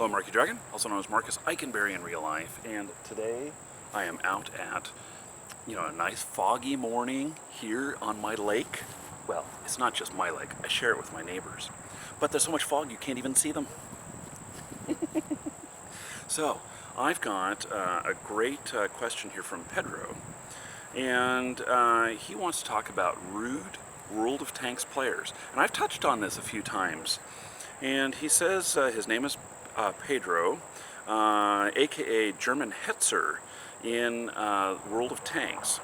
Hello, Marky Dragon, also known as Marcus Eikenberry in real life, and today I am out at, a nice foggy morning here on my lake. Well, it's not just my lake, I share it with my neighbors. But there's so much fog you can't even see them. So, I've got a great question here from Pedro, and he wants to talk about rude World of Tanks players. And I've touched on this a few times. And he says his name is Pedro, aka German Hetzer in World of Tanks.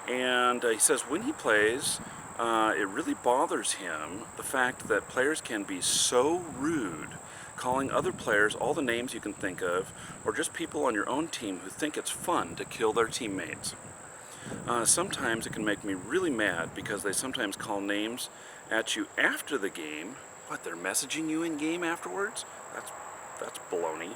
And he says when he plays, it really bothers him the fact that players can be so rude, calling other players all the names you can think of, or just people on your own team who think it's fun to kill their teammates. Sometimes it can make me really mad because they sometimes call names at you after the game. What, they're messaging you in game afterwards? That's baloney.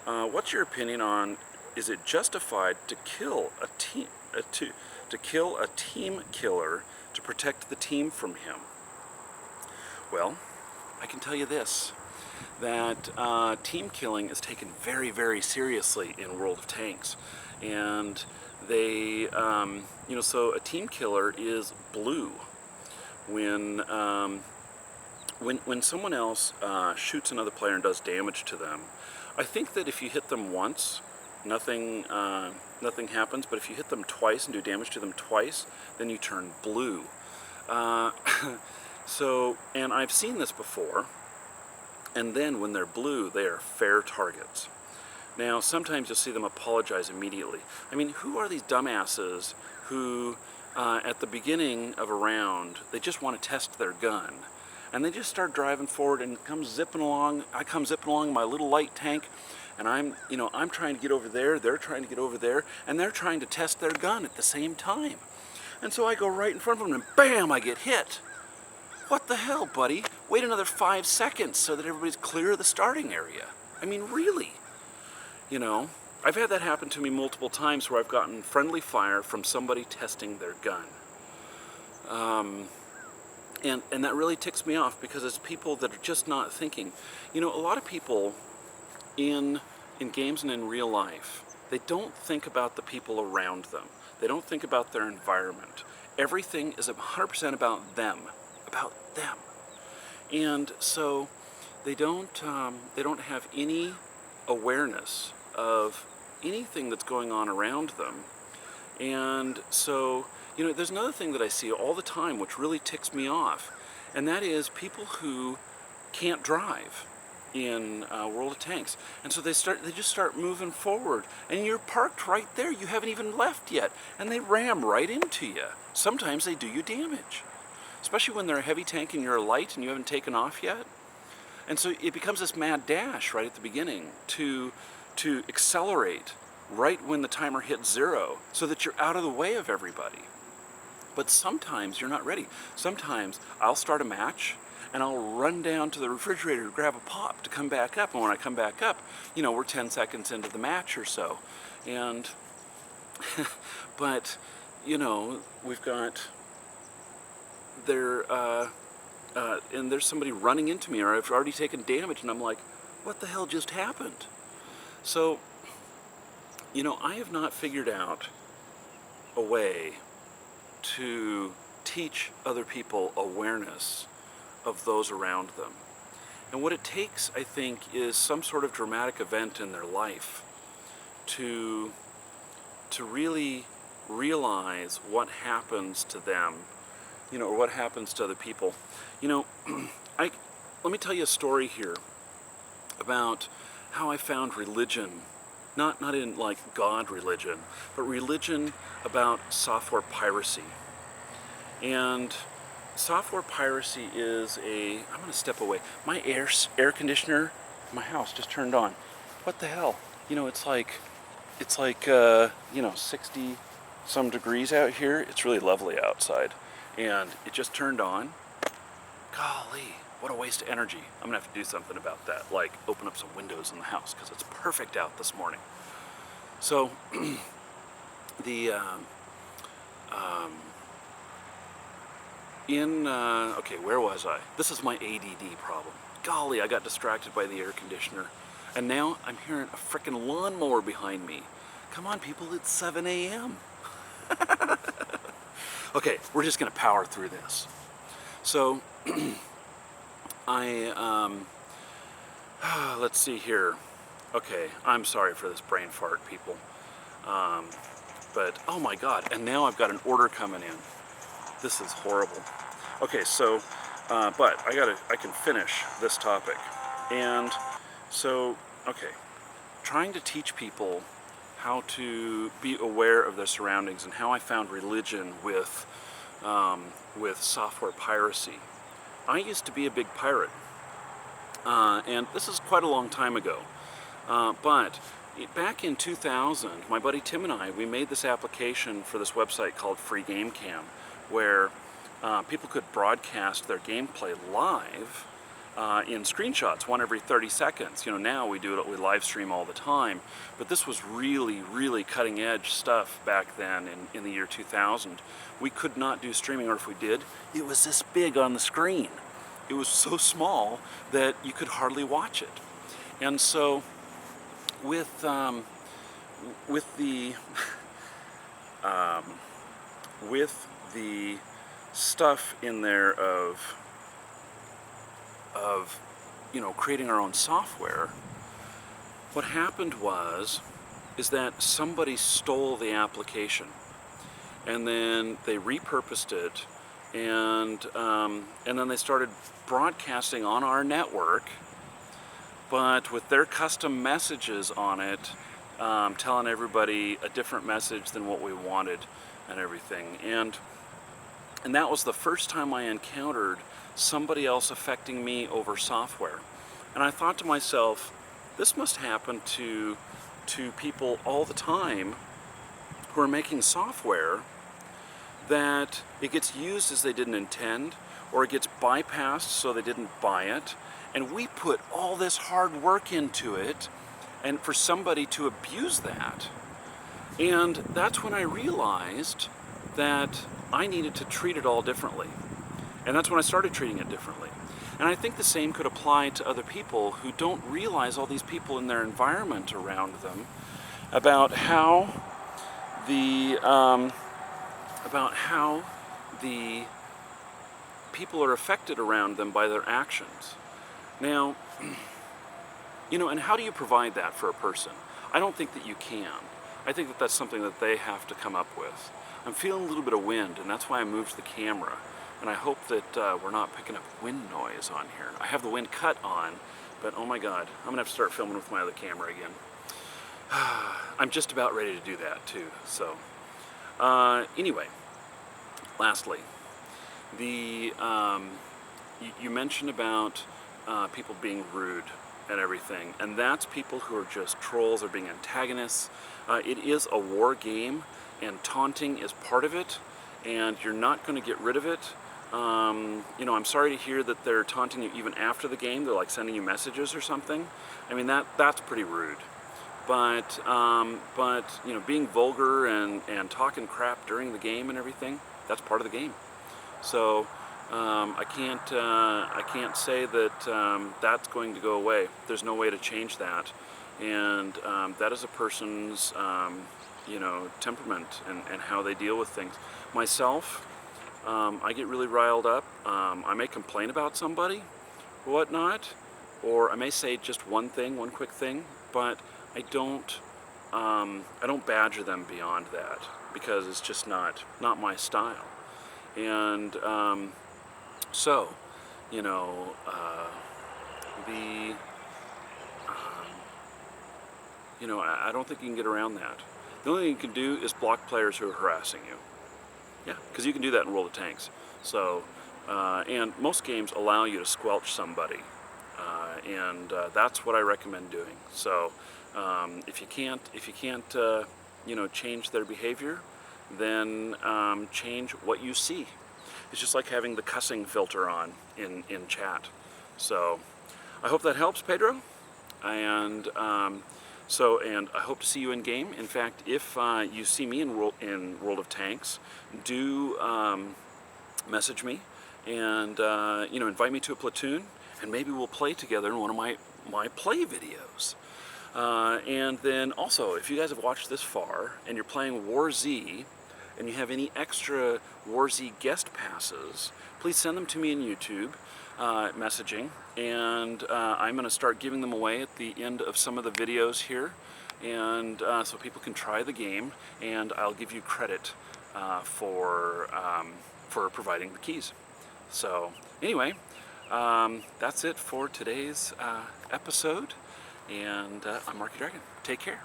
What's your opinion on, is it justified to kill a team to kill a team killer to protect the team from him? Well, I can tell you this, that team killing is taken very, very seriously in World of Tanks, and they, so a team killer is blue. When someone else shoots another player and does damage to them, I think that if you hit them once, nothing happens. But if you hit them twice and do damage to them twice, then you turn blue. And I've seen this before. And then when they're blue, they are fair targets. Now, sometimes you'll see them apologize immediately. I mean, who are these dumbasses who, at the beginning of a round, they just want to test their gun? And they just start driving forward and come zipping along. I come zipping along my little light tank, and I'm trying to get over there, they're trying to get over there, and they're trying to test their gun at the same time. And so I go right in front of them, and bam, I get hit. What the hell, buddy? Wait another 5 seconds so that everybody's clear of the starting area. I mean, really? I've had that happen to me multiple times where I've gotten friendly fire from somebody testing their gun. And that really ticks me off because it's people that are just not thinking. A lot of people in games and in real life, they don't think about the people around them. They don't think about their environment. Everything is 100% about them. And so they don't have any awareness of anything that's going on around them. And so, there's another thing that I see all the time which really ticks me off, and that is people who can't drive in World of Tanks. And so they just start moving forward, and you're parked right there. You haven't even left yet, and they ram right into you. Sometimes they do you damage, especially when they're a heavy tank and you're a light and you haven't taken off yet. And so it becomes this mad dash right at the beginning to accelerate right when the timer hits 0 so that you're out of the way of everybody. But sometimes you're not ready. Sometimes I'll start a match and I'll run down to the refrigerator to grab a pop to come back up. And when I come back up, we're 10 seconds into the match or so. And, but, we've got and there's somebody running into me, or I've already taken damage, and I'm like, what the hell just happened? So, I have not figured out a way to teach other people awareness of those around them. And what it takes, I think, is some sort of dramatic event in their life to really realize what happens to them, or what happens to other people. Let me tell you a story here about how I found religion, not in like God religion, but religion about software piracy. And software piracy is I'm going to step away. My air conditioner in my house just turned on. What the hell? It's like 60 some degrees out here. It's really lovely outside, and it just turned on. Golly, what a waste of energy. I'm gonna have to do something about that, like open up some windows in the house because it's perfect out this morning. So okay, where was I? This is my ADD problem. Golly, I got distracted by the air conditioner. And now I'm hearing a frickin' lawnmower behind me. Come on, people, it's 7 a.m. Okay, we're just gonna power through this. So, let's see here. Okay, I'm sorry for this brain fart, people. But, oh my God, and now I've got an order coming in. This is horrible. Okay, so, but I can finish this topic. And so, okay, trying to teach people how to be aware of their surroundings and how I found religion with software piracy. I used to be a big pirate, and this is quite a long time ago. But back in 2000, my buddy Tim and we made this application for this website called Free Game Cam, where people could broadcast their gameplay live in screenshots, one every 30 seconds. You know, now we do it, we live stream all the time, but this was really, really cutting edge stuff back then in the year 2000. We could not do streaming, or if we did, it was this big on the screen. It was so small that you could hardly watch it. And so with the with the stuff in there of you know, creating our own software, what happened is that somebody stole the application, and then they repurposed it, and then they started broadcasting on our network, but with their custom messages on it, telling everybody a different message than what we wanted and everything. And that was the first time I encountered somebody else affecting me over software. And I thought to myself, this must happen to people all the time who are making software, that it gets used as they didn't intend, or it gets bypassed so they didn't buy it. And we put all this hard work into it, and for somebody to abuse that. And that's when I realized that I needed to treat it all differently. And that's when I started treating it differently. And I think the same could apply to other people who don't realize all these people in their environment around them, about how the people are affected around them by their actions. Now, you know, and how do you provide that for a person? I don't think that you can. I think that that's something that they have to come up with. I'm feeling a little bit of wind, and that's why I moved the camera. And I hope that we're not picking up wind noise on here. I have the wind cut on, but oh my God, I'm gonna have to start filming with my other camera again. I'm just about ready to do that too, so. Anyway, lastly, you mentioned about people being rude and everything, and that's people who are just trolls or being antagonists. It is a war game, and taunting is part of it, and you're not going to get rid of it. You know, I'm sorry to hear that they're taunting you even after the game. They're like sending you messages or something. I mean, that's pretty rude. But you know, being vulgar and talking crap during the game and everything, that's part of the game. So I can't say that that's going to go away. There's no way to change that, and that is a person's you know, temperament and how they deal with things. Myself, I get really riled up. I may complain about somebody, or whatnot, or I may say just one quick thing, but I don't badger them beyond that, because it's just not my style. And so, you know, you know, I don't think you can get around that. The only thing you can do is block players who are harassing you. Yeah, because you can do that in World of Tanks. So, and most games allow you to squelch somebody, and that's what I recommend doing. So, if you can't, you know, change their behavior, then change what you see. It's just like having the cussing filter on in chat. So, I hope that helps, Pedro, and and I hope to see you in game. In fact, if you see me in World of Tanks, do message me and you know, invite me to a platoon, and maybe we'll play together in one of my play videos. And then also, if you guys have watched this far and you're playing War Z and you have any extra War Z guest passes, please send them to me in YouTube messaging, and I'm going to start giving them away at the end of some of the videos here, and so people can try the game, and I'll give you credit for providing the keys. So anyway, that's it for today's episode. And I'm Marky Dragon. Take care.